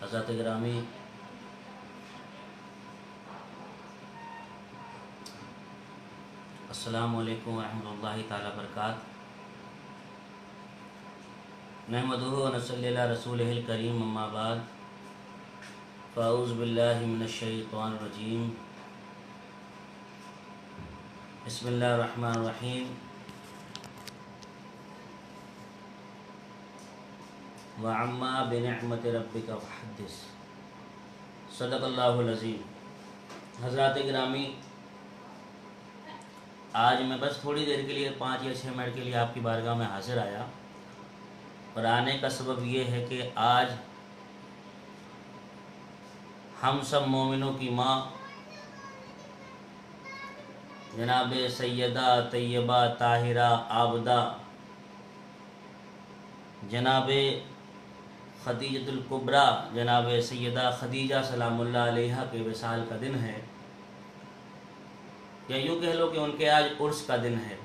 حضرات گرامی، السلام علیکم ورحمۃ اللہ تعالیٰ وبرکاتہ۔ نحمدہ و نصلی علی رسولہ الکریم، اما بعد، فاعوذ باللہ من الشیطان الرجیم، بسم اللہ الرحمن الرحیم۔ وَعَمَّا بِنِعْمَةِ رَبِّكَ فَحَدِّثْ، صدق اللہ العظیم۔ حضرات گرامی، آج میں بس تھوڑی دیر کے لیے 5 یا 6 منٹ کے لیے آپ کی بارگاہ میں حاضر آیا، اور آنے کا سبب یہ ہے کہ آج ہم سب مومنوں کی ماں جناب سیدہ طیبہ طاہرہ عابدہ جناب خدیجۃ الکبریٰ جناب سیدہ خدیجہ سلام اللہ علیہا کے وصال کا دن ہے، یا یوں کہہ لو کہ ان کے آج عرس کا دن ہے۔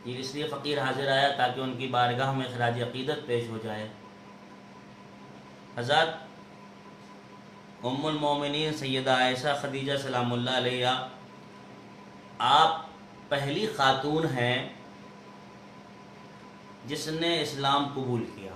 یہ اس لیے فقیر حاضر آیا تاکہ ان کی بارگاہ میں خراج عقیدت پیش ہو جائے۔ حضرات، ام المومنین سیدہ عائشہ خدیجہ سلام اللہ علیہا آپ پہلی خاتون ہیں جس نے اسلام قبول کیا،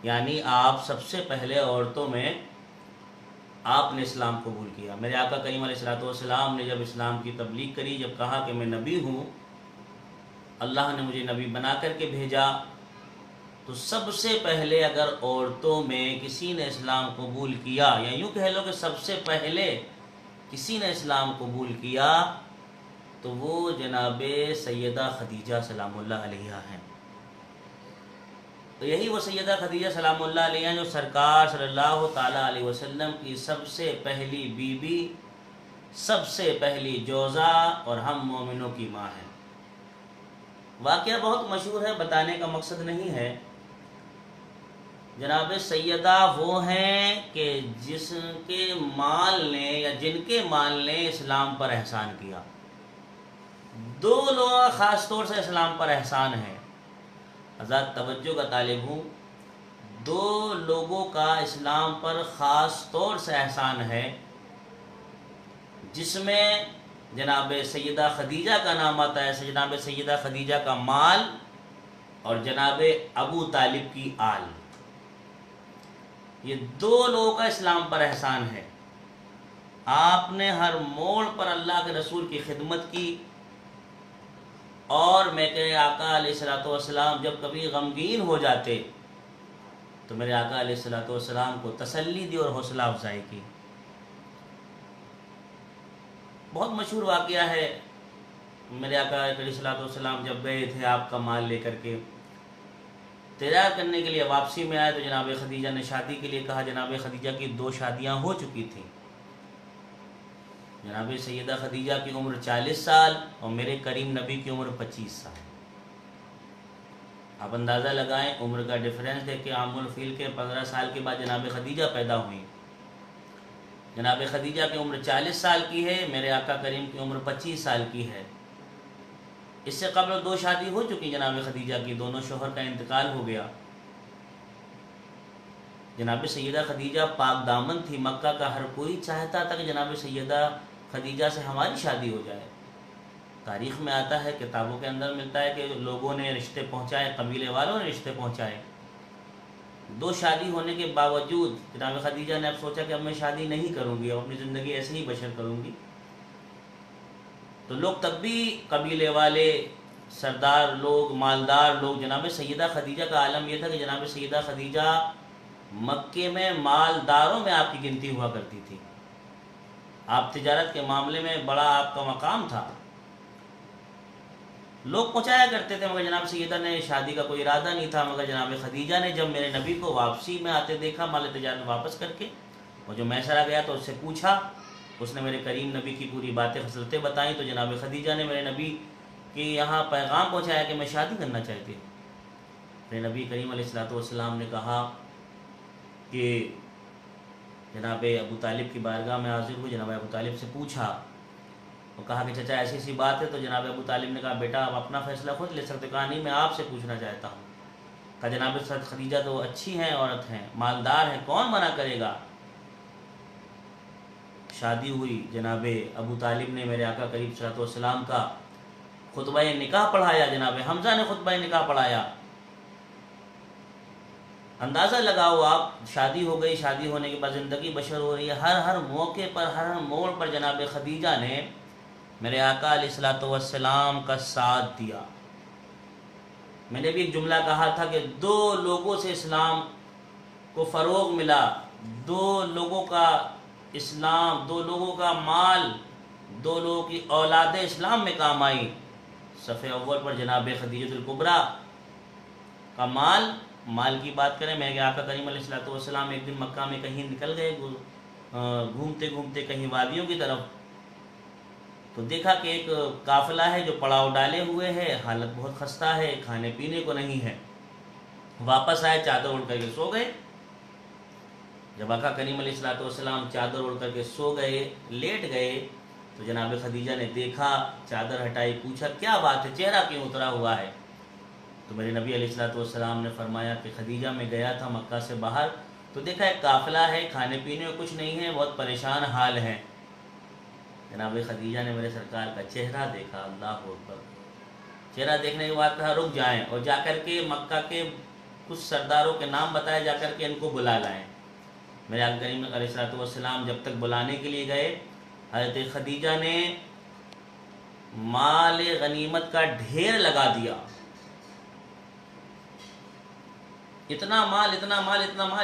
یعنی آپ سب سے پہلے عورتوں میں آپ نے اسلام قبول کیا۔ میرے آقا کریم علیہ السلام نے جب اسلام کی تبلیغ کری، جب کہا کہ میں نبی ہوں، اللہ نے مجھے نبی بنا کر کے بھیجا، تو سب سے پہلے اگر عورتوں میں کسی نے اسلام قبول کیا، یا یوں کہہ لو کہ سب سے پہلے کسی نے اسلام قبول کیا، تو وہ جناب سیدہ خدیجہ سلام اللہ علیہا ہیں۔ تو یہی وہ سیدہ خدیجہ سلام اللہ علیہا جو سرکار صلی اللہ تعالیٰ علیہ وسلم کی سب سے پہلی بیوی، سب سے پہلی جوزہ اور ہم مومنوں کی ماں ہے۔ واقعہ بہت مشہور ہے، بتانے کا مقصد نہیں ہے۔ جناب سیدہ وہ ہیں کہ جس کے مال نے یا جن کے مال نے اسلام پر احسان کیا۔ 2 لوگ خاص طور سے اسلام پر احسان ہے، حضرات توجہ کا طالب ہوں۔ 2 لوگوں کا اسلام پر خاص طور سے احسان ہے، جس میں جناب سیدہ خدیجہ کا نام آتا ہے، جناب سیدہ خدیجہ کا مال اور جناب ابو طالب کی آل۔ یہ 2 لوگوں کا اسلام پر احسان ہے۔ آپ نے ہر موڑ پر اللہ کے رسول کی خدمت کی، اور میرے آقا علیہ السلام جب کبھی غمگین ہو جاتے تو میرے آقا علیہ السلام کو تسلی دی اور حوصلہ افزائی کی۔ بہت مشہور واقعہ ہے، میرے آقا علیہ السلام جب گئے تھے آپ کا مال لے کر کے تجارت کرنے کے لیے، واپسی میں آئے تو جناب خدیجہ نے شادی کے لیے کہا۔ جناب خدیجہ کی 2 شادیاں ہو چکی تھیں۔ جناب سیدہ خدیجہ کی عمر 40 سال اور میرے کریم نبی کی عمر 25 سال۔ آپ اندازہ لگائیں عمر کا ڈیفرنس ہے کہ عام الفیل کے 15 سال کے بعد جناب خدیجہ پیدا ہوئی۔ جناب خدیجہ کی عمر 40 سال کی ہے، میرے آقا کریم کی عمر 25 سال کی ہے۔ اس سے قبل 2 شادی ہو چکی جناب خدیجہ کی، دونوں شوہر کا انتقال ہو گیا۔ جناب سیدہ خدیجہ پاک دامن تھی، مکہ کا ہر کوئی چاہتا تھا کہ جناب سیدہ خدیجہ سے ہماری شادی ہو جائے۔ تاریخ میں آتا ہے، کتابوں کے اندر ملتا ہے کہ لوگوں نے رشتے پہنچائے، قبیلے والوں نے رشتے پہنچائے۔ 2 شادی ہونے کے باوجود جناب خدیجہ نے اب سوچا کہ اب میں شادی نہیں کروں گی، اب اپنی زندگی ایسے ہی بشر کروں گی۔ تو لوگ تب بھی قبیلے والے، سردار لوگ، مالدار لوگ، جناب سیدہ خدیجہ کا عالم یہ تھا کہ جناب سیدہ خدیجہ مکے میں مالداروں میں آپ کی گنتی ہوا کرتی تھی۔ آپ تجارت کے معاملے میں بڑا آپ کا مقام تھا، لوگ پہنچایا کرتے تھے، مگر جناب سیدہ نے شادی کا کوئی ارادہ نہیں تھا۔ مگر جناب خدیجہ نے جب میرے نبی کو واپسی میں آتے دیکھا مال تجارت واپس کر کے، وہ جو میسرہ گیا تو اس سے پوچھا، اس نے میرے کریم نبی کی پوری باتیں خصلتیں بتائیں، تو جناب خدیجہ نے میرے نبی کے یہاں پیغام پہنچایا کہ میں شادی کرنا چاہتی ہوں۔ میرے نبی کریم علیہ السلام نے کہا کہ جناب ابو طالب کی بارگاہ میں حاضر ہوئی، جناب ابو طالب سے پوچھا، وہ کہا کہ چچا ایسی سی بات ہے، تو جناب ابو طالب نے کہا بیٹا آپ اپنا فیصلہ خود لے سکتے، کہا نہیں میں آپ سے پوچھنا چاہتا ہوں۔ کہا جناب حضرت خدیجہ تو اچھی ہیں، عورت ہیں، مالدار ہیں، کون منع کرے گا؟ شادی ہوئی، جناب ابو طالب نے میرے آقا کریم صلی اللہ علیہ وسلم کا خطبہ نکاح پڑھایا، جناب حمزہ نے خطبہ نکاح پڑھایا۔ اندازہ لگاؤ آپ، شادی ہو گئی، شادی ہونے کے بعد زندگی بشر ہو رہی ہے، ہر موقع پر، ہر موڑ پر جناب خدیجہ نے میرے آقا علیہ الصلوۃ والسلام کا ساتھ دیا۔ میں نے بھی ایک جملہ کہا تھا کہ دو لوگوں سے اسلام کو فروغ ملا، دو لوگوں کا اسلام، دو لوگوں کا مال، دو لوگوں کی اولاد اسلام میں کام آئی۔ صف اول پر جناب خدیجہ الکبریٰ کا مال کی بات کریں، میرے آقا کریم علیہ الصلوۃ والسلام ایک دن مکہ میں کہیں نکل گئے، گھومتے گھومتے کہیں وادیوں کی طرف، تو دیکھا کہ ایک قافلہ ہے جو پڑاؤ ڈالے ہوئے ہے، حالت بہت خستہ ہے، کھانے پینے کو نہیں ہے۔ واپس آئے، چادر اوڑھ کر کے سو گئے۔ جب آقا کریم علیہ الصلوۃ والسلام چادر اوڑھ کر کے سو گئے، لیٹ گئے، تو جناب خدیجہ نے دیکھا، چادر ہٹائی، پوچھا کیا بات ہے، چہرہ کیوں اترا ہوا ہے؟ تو میرے نبی علیہ الصلوۃ والسلام نے فرمایا کہ خدیجہ میں گیا تھا مکہ سے باہر، تو دیکھا ایک قافلہ ہے، کھانے پینے میں کچھ نہیں ہے، بہت پریشان حال ہے۔ جناب خدیجہ نے میرے سرکار کا چہرہ دیکھا، اللہ اکبر، چہرہ دیکھنے کے بعد کہا رک جائیں، اور جا کر کے مکہ کے کچھ سرداروں کے نام بتائے، جا کر کے ان کو بلا لائیں۔ میرے آقا کریم علیہ الصلوۃ والسلام جب تک بلانے کے لیے گئے، حضرت خدیجہ نے مال غنیمت کا ڈھیر لگا دیا، اتنا مال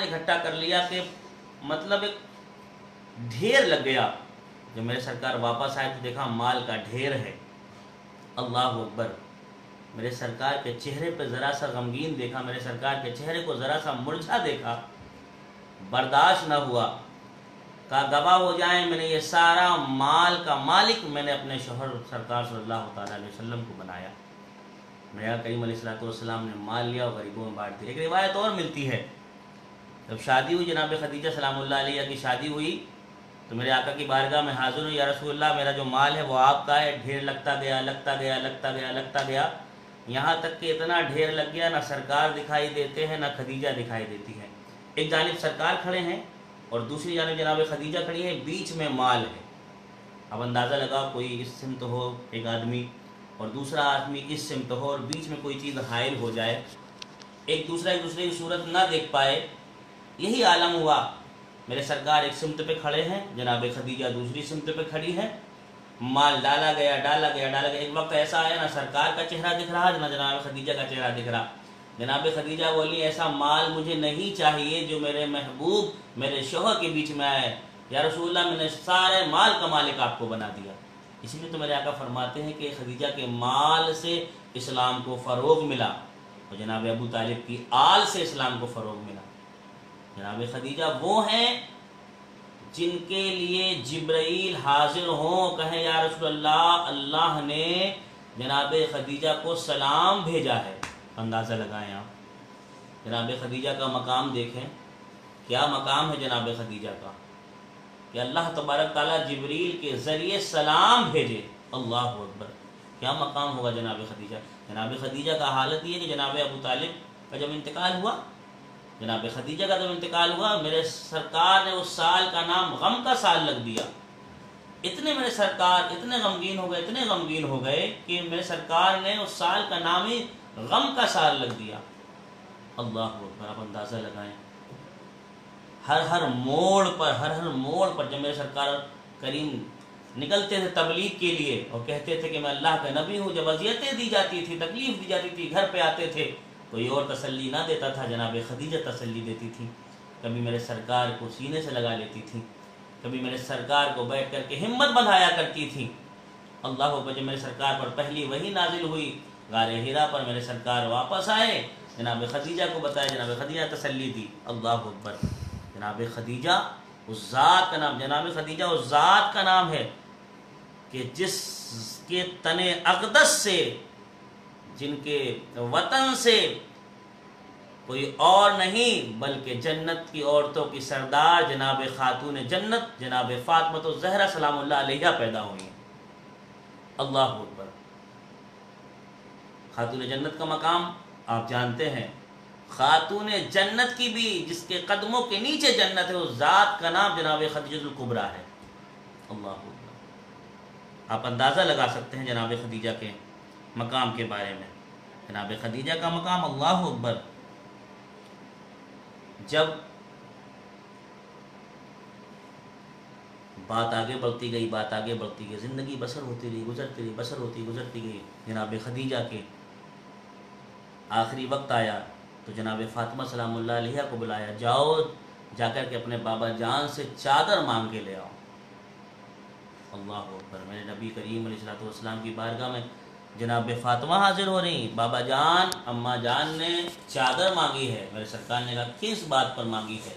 اکٹھا کر لیا کہ مطلب ایک ڈھیر لگ گیا۔ جب میرے سرکار واپس آئے تو دیکھا مال کا ڈھیر ہے، اللہ اکبر۔ میرے سرکار کے چہرے پہ ذرا سا غمگین دیکھا، میرے سرکار کے چہرے کو ذرا سا مرجھا دیکھا، برداشت نہ ہوا، کہا گواہ ہو جائیں میں نے یہ سارا مال کا مالک میں نے اپنے شوہر سرکار صلی اللہ تعالیٰ علیہ وسلم کو بنایا۔ میرے آقا کریم علیہ الصلوۃ والسلام نے مال لیا اور غریبوں میں بانٹ دیا۔ ایک روایت اور ملتی ہے، جب شادی ہوئی، جناب خدیجہ سلام اللہ علیہ کی شادی ہوئی، تو میرے آقا کی بارگاہ میں حاضر ہوں، یا رسول اللہ میرا جو مال ہے وہ آپ کا ہے۔ ڈھیر لگتا گیا، یہاں تک کہ اتنا ڈھیر لگ گیا نہ سرکار دکھائی دیتے ہیں نہ خدیجہ دکھائی دیتی ہے۔ ایک جانب سرکار کھڑے ہیں اور دوسری جانب جناب خدیجہ کھڑی ہے، بیچ میں مال ہے۔ اب اندازہ لگا، کوئی اس سمت ہو ایک آدمی اور دوسرا آدمی اس سمت ہو، اور بیچ میں کوئی چیز حائل ہو جائے، ایک دوسرے کی صورت نہ دیکھ پائے، یہی عالم ہوا۔ میرے سرکار ایک سمت پہ کھڑے ہیں، جناب خدیجہ دوسری سمت پہ کھڑی ہے، مال ڈالا گیا۔ ایک وقت ایسا آیا نہ سرکار کا چہرہ دکھ رہا نہ جناب خدیجہ کا چہرہ دکھ رہا۔ جناب خدیجہ بولی ایسا مال مجھے نہیں چاہیے جو میرے محبوب میرے شوہر کے بیچ میں آئے، یا رسول اللہ میں نے سارے مال کا مالک آپ کو بنا دیا۔ اسی لیے تو میرے آقا فرماتے ہیں کہ خدیجہ کے مال سے اسلام کو فروغ ملا، اور جناب ابو طالب کی آل سے اسلام کو فروغ ملا۔ جناب خدیجہ وہ ہیں جن کے لیے جبرائیل حاضر ہوں، کہیں یا رسول اللہ، اللہ نے جناب خدیجہ کو سلام بھیجا ہے۔ اندازہ لگائیں آپ، جناب خدیجہ کا مقام دیکھیں، کیا مقام ہے جناب خدیجہ کا، کہ اللہ تبارک تعالیٰ جبریل کے ذریعے سلام بھیجے، اللہ اکبر، کیا مقام ہوگا جناب خدیجہ۔ جناب خدیجہ کا حالت یہ ہے کہ جناب ابو طالب کا جب انتقال ہوا، جناب خدیجہ کا جب انتقال ہوا، میرے سرکار نے اس سال کا نام غم کا سال لگ دیا۔ اتنے میرے سرکار اتنے غمگین ہو گئے کہ میرے سرکار نے اس سال کا نام ہی غم کا سال لگ دیا، اللہ اکبر۔ آپ اندازہ لگائیں، ہر موڑ پر جب میرے سرکار کریم نکلتے تھے تبلیغ کے لیے اور کہتے تھے کہ میں اللہ کا نبی ہوں، جب اذیتیں دی جاتی تھی، تکلیف دی جاتی تھی، گھر پہ آتے تھے، کوئی اور تسلی نہ دیتا تھا، جناب خدیجہ تسلی دیتی تھی۔ کبھی میرے سرکار کو سینے سے لگا لیتی تھی، کبھی میرے سرکار کو بیٹھ کر کے ہمت بندھایا کرتی تھی، اللہ اکبر۔ جب میرے سرکار پر پہلی وحی نازل ہوئی، غار حرا پر میرے سرکار واپس آئے، جناب خدیجہ کو بتایا، جناب خدیجہ تسلی دی، اللہ اکبر۔ جناب خدیجہ اس ذات کا نام، جناب خدیجہ اس ذات کا نام ہے کہ جس کے تن اقدس سے، جن کے وطن سے کوئی اور نہیں بلکہ جنت کی عورتوں کی سردار جناب خاتون جنت جناب فاطمہ الزہرا سلام اللہ علیہا پیدا ہوئی ہیں، اللہ اکبر۔ خاتون جنت کا مقام آپ جانتے ہیں خاتون جنت کی بھی، جس کے قدموں کے نیچے جنت ہے، اس ذات کا نام جناب خدیجہ الکبریٰ ہے۔ اللہ اکبر۔ آپ اندازہ لگا سکتے ہیں جناب خدیجہ کے مقام کے بارے میں۔ جناب خدیجہ کا مقام، اللہ اکبر، جب بات آگے بڑھتی گئی، بات آگے بڑھتی گئی، زندگی بسر ہوتی رہی، گزرتی رہی، بسر ہوتی گزرتی گئی، جناب خدیجہ کے آخری وقت آیا تو جناب فاطمہ سلام اللہ علیہ کو بلایا، جاؤ جا کر کے اپنے بابا جان سے چادر مانگ کے لے آؤ۔ اللہ اکبر۔ میرے نبی کریم علیہ الصلوۃ والسلام کی بارگاہ میں جناب فاطمہ حاضر ہو رہی، بابا جان، اماں جان نے چادر مانگی ہے۔ میرے سرکار نے کہا کس بات پر مانگی ہے؟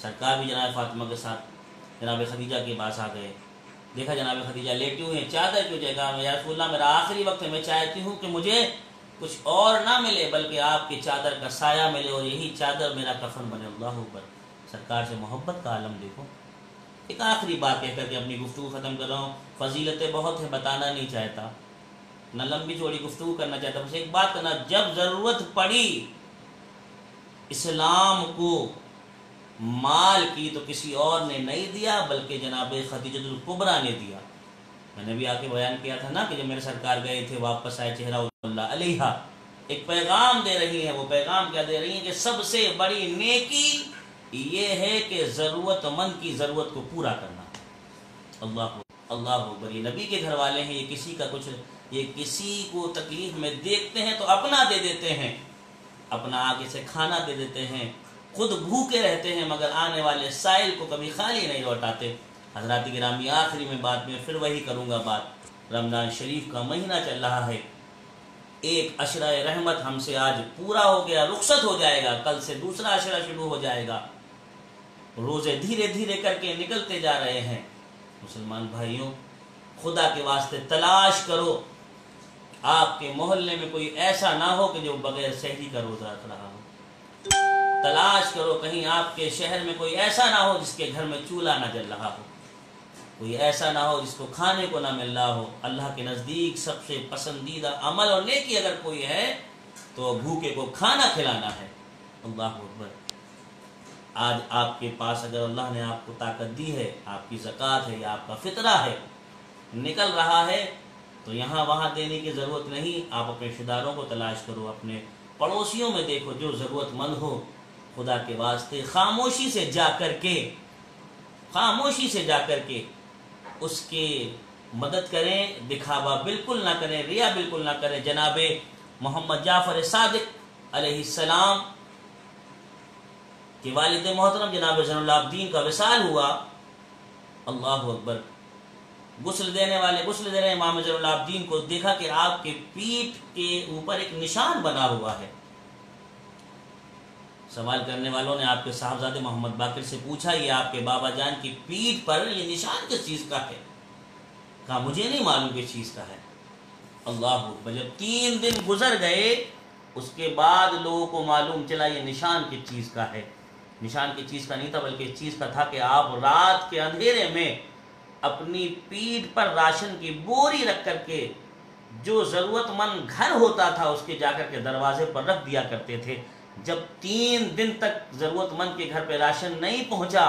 سرکار بھی جناب فاطمہ کے ساتھ جناب خدیجہ کے پاس آ گئے، دیکھا جناب خدیجہ لیٹی ہوئی ہیں، چادر کیوں جائے گا؟ یا رسول اللہ میرا آخری وقت ہے، میں چاہتی ہوں کہ مجھے کچھ اور نہ ملے بلکہ آپ کی چادر کا سایہ ملے اور یہی چادر میرا کفن بنے۔ اللہ اوپر، سرکار سے محبت کا عالم دیکھو۔ ایک آخری بات کہہ کر کے اپنی گفتگو ختم کر رہا ہوں، فضیلتیں بہت ہیں، بتانا نہیں چاہتا، نہ لمبی چوڑی گفتگو کرنا چاہتا، بس ایک بات کرنا، جب ضرورت پڑی اسلام کو مال کی تو کسی اور نے نہیں دیا بلکہ جناب خدیجہ الکبریٰ نے دیا۔ میں نے بھی آ کے بیان کیا تھا نا کہ جب میرے سرکار گئے تھے، واپس آئے، چہرہ اللہ علیہ ایک پیغام دے رہی ہیں۔ وہ پیغام کیا دے رہی ہیں کہ سب سے بڑی نیکی یہ ہے کہ ضرورت مند کی ضرورت کو پورا کرنا۔ اللہ اکبر۔ یہ نبی کے گھر والے ہیں، یہ کسی کا کچھ، یہ کسی کو تکلیف میں دیکھتے ہیں تو اپنا دے دیتے ہیں، اپنا آگے سے کھانا دے دیتے ہیں، خود بھوکے رہتے ہیں مگر آنے والے سائل کو کبھی خالی نہیں لوٹاتے۔ حضرات گرامی، آخری میں بات میں پھر وہی کروں گا بات، رمضان شریف کا مہینہ چل رہا ہے، ایک عشرہ رحمت ہم سے آج پورا ہو گیا، رخصت ہو جائے گا، کل سے دوسرا عشرہ شروع ہو جائے گا، روزے دھیرے دھیرے کر کے نکلتے جا رہے ہیں۔ مسلمان بھائیوں، خدا کے واسطے تلاش کرو، آپ کے محلے میں کوئی ایسا نہ ہو کہ جو بغیر سحری کا روزہ رکھ رہا ہو۔ تلاش کرو کہیں آپ کے شہر میں کوئی ایسا نہ ہو جس کے گھر میں چولہا نہ جل رہا ہو، کوئی ایسا نہ ہو جس کو کھانے کو نہ مل رہا ہو۔ اللہ کے نزدیک سب سے پسندیدہ عمل اور نیکی اگر کوئی ہے تو بھوکے کو کھانا کھلانا ہے۔ اللہ اکبر۔ آج آپ کے پاس اگر اللہ نے آپ کو طاقت دی ہے، آپ کی زکوٰۃ ہے یا آپ کا فطرہ ہے، نکل رہا ہے، تو یہاں وہاں دینے کی ضرورت نہیں، آپ اپنے رشتہ داروں کو تلاش کرو، اپنے پڑوسیوں میں دیکھو جو ضرورت مند ہو، خدا کے واسطے خاموشی سے جا کر کے اس کی مدد کریں، دکھاوا بالکل نہ کریں، ریا بالکل نہ کریں۔ جناب محمد جعفر صادق علیہ السلام کہ والد محترم جناب زین العابدین کا وصال ہوا، اللہ اکبر، غسل دے رہے امام زین العابدین کو دیکھا کہ آپ کے پیٹھ کے اوپر ایک نشان بنا ہوا ہے۔ سوال کرنے والوں نے آپ کے صاحبزادے محمد باقر سے پوچھا، یہ آپ کے بابا جان کی پیٹھ پر یہ نشان کس چیز کا ہے؟ کہا مجھے نہیں معلوم کس چیز کا ہے۔ اللہ اکبر۔ جب 3 دن گزر گئے اس کے بعد لوگوں کو معلوم چلا یہ نشان کس چیز کا ہے۔ نشان کی چیز کا نہیں تھا بلکہ اس چیز کا تھا کہ آپ رات کے اندھیرے میں اپنی پیٹھ پر راشن کی بوری رکھ کر کے جو ضرورت مند گھر ہوتا تھا اس کے جا کر کے دروازے پر رکھ دیا کرتے تھے۔ جب 3 دن تک ضرورت مند کے گھر پہ راشن نہیں پہنچا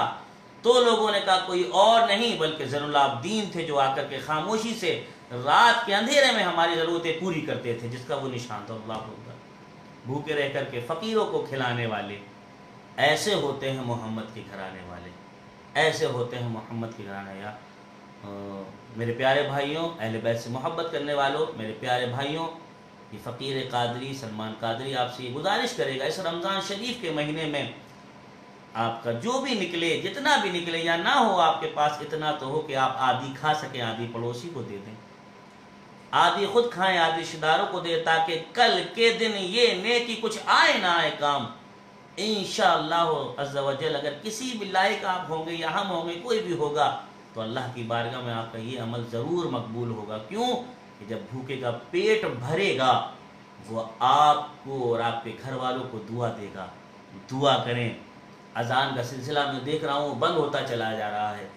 تو لوگوں نے کہا کوئی اور نہیں بلکہ زین العابدین تھے جو آ کر کے خاموشی سے رات کے اندھیرے میں ہماری ضرورتیں پوری کرتے تھے، جس کا وہ نشان تھا۔ اللہ اکبر۔ بھوکے رہ کر کے فقیروں کو کھلانے والے، ایسے ہوتے ہیں محمد کے گھرانے والے، ایسے ہوتے ہیں محمد کے گھرانے۔ یا میرے پیارے بھائیوں، اہل بیت سے محبت کرنے والوں، میرے پیارے بھائیوں، یہ فقیر قادری سلمان قادری آپ سے یہ گزارش کرے گا اس رمضان شریف کے مہینے میں آپ کا جو بھی نکلے، جتنا بھی نکلے، یا نہ ہو آپ کے پاس اتنا تو ہو کہ آپ آدھی کھا سکیں، آدھی پڑوسی کو دے دیں، آدھی خود کھائیں، آدھی رشتہ داروں کو دے، تاکہ کل کے دن یہ نیکی کچھ آئے نہ آئے کام، انشاءاللہ عز و جل اگر کسی بھی لائق آپ ہوں گے یا ہم ہوں گے، کوئی بھی ہوگا، تو اللہ کی بارگاہ میں آپ کا یہ عمل ضرور مقبول ہوگا۔ کیوں کہ جب بھوکے کا پیٹ بھرے گا وہ آپ کو اور آپ کے گھر والوں کو دعا دے گا۔ دعا کریں۔ اذان کا سلسلہ میں دیکھ رہا ہوں بند ہوتا چلا جا رہا ہے،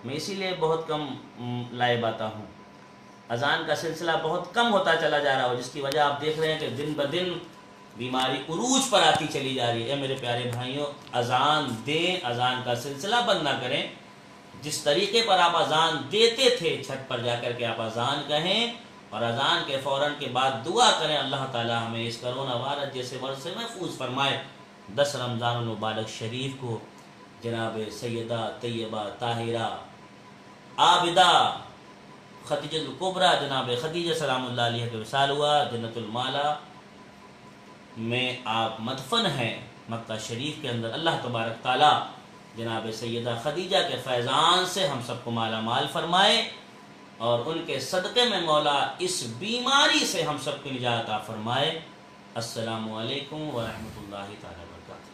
میں اسی لیے بہت کم لائے باتا ہوں، اذان کا سلسلہ بہت کم ہوتا چلا جا رہا ہے، جس کی وجہ آپ دیکھ رہے ہیں کہ دن بدن بیماری عروج پر آتی چلی جا رہی ہے۔ اے میرے پیارے بھائیوں، اذان دیں، اذان کا سلسلہ بند نہ کریں۔ جس طریقے پر آپ اذان دیتے تھے، چھت پر جا کر کے آپ اذان کہیں اور اذان کے فوراً کے بعد دعا کریں اللہ تعالیٰ ہمیں اس کرونا وائرس جیسے ورس سے محفوظ فرمائے۔ 10 رمضان المبارک شریف کو جناب سیدہ طیبہ طاہرہ عابدہ خدیجہ الکبریٰ جناب خدیجہ سلام اللہ علیہ کے وصال ہوا، جنت المالا میں آپ مدفن ہیں مکہ شریف کے اندر۔ اللہ تبارک تعالیٰ جناب سیدہ خدیجہ کے فیضان سے ہم سب کو مالا مال فرمائے، اور ان کے صدقے میں مولا اس بیماری سے ہم سب کو نجات عطا فرمائے۔ السلام علیکم ورحمۃ اللہ تعالیٰ وبرکاتہ۔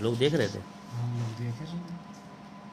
لوگ دیکھ رہے تھے۔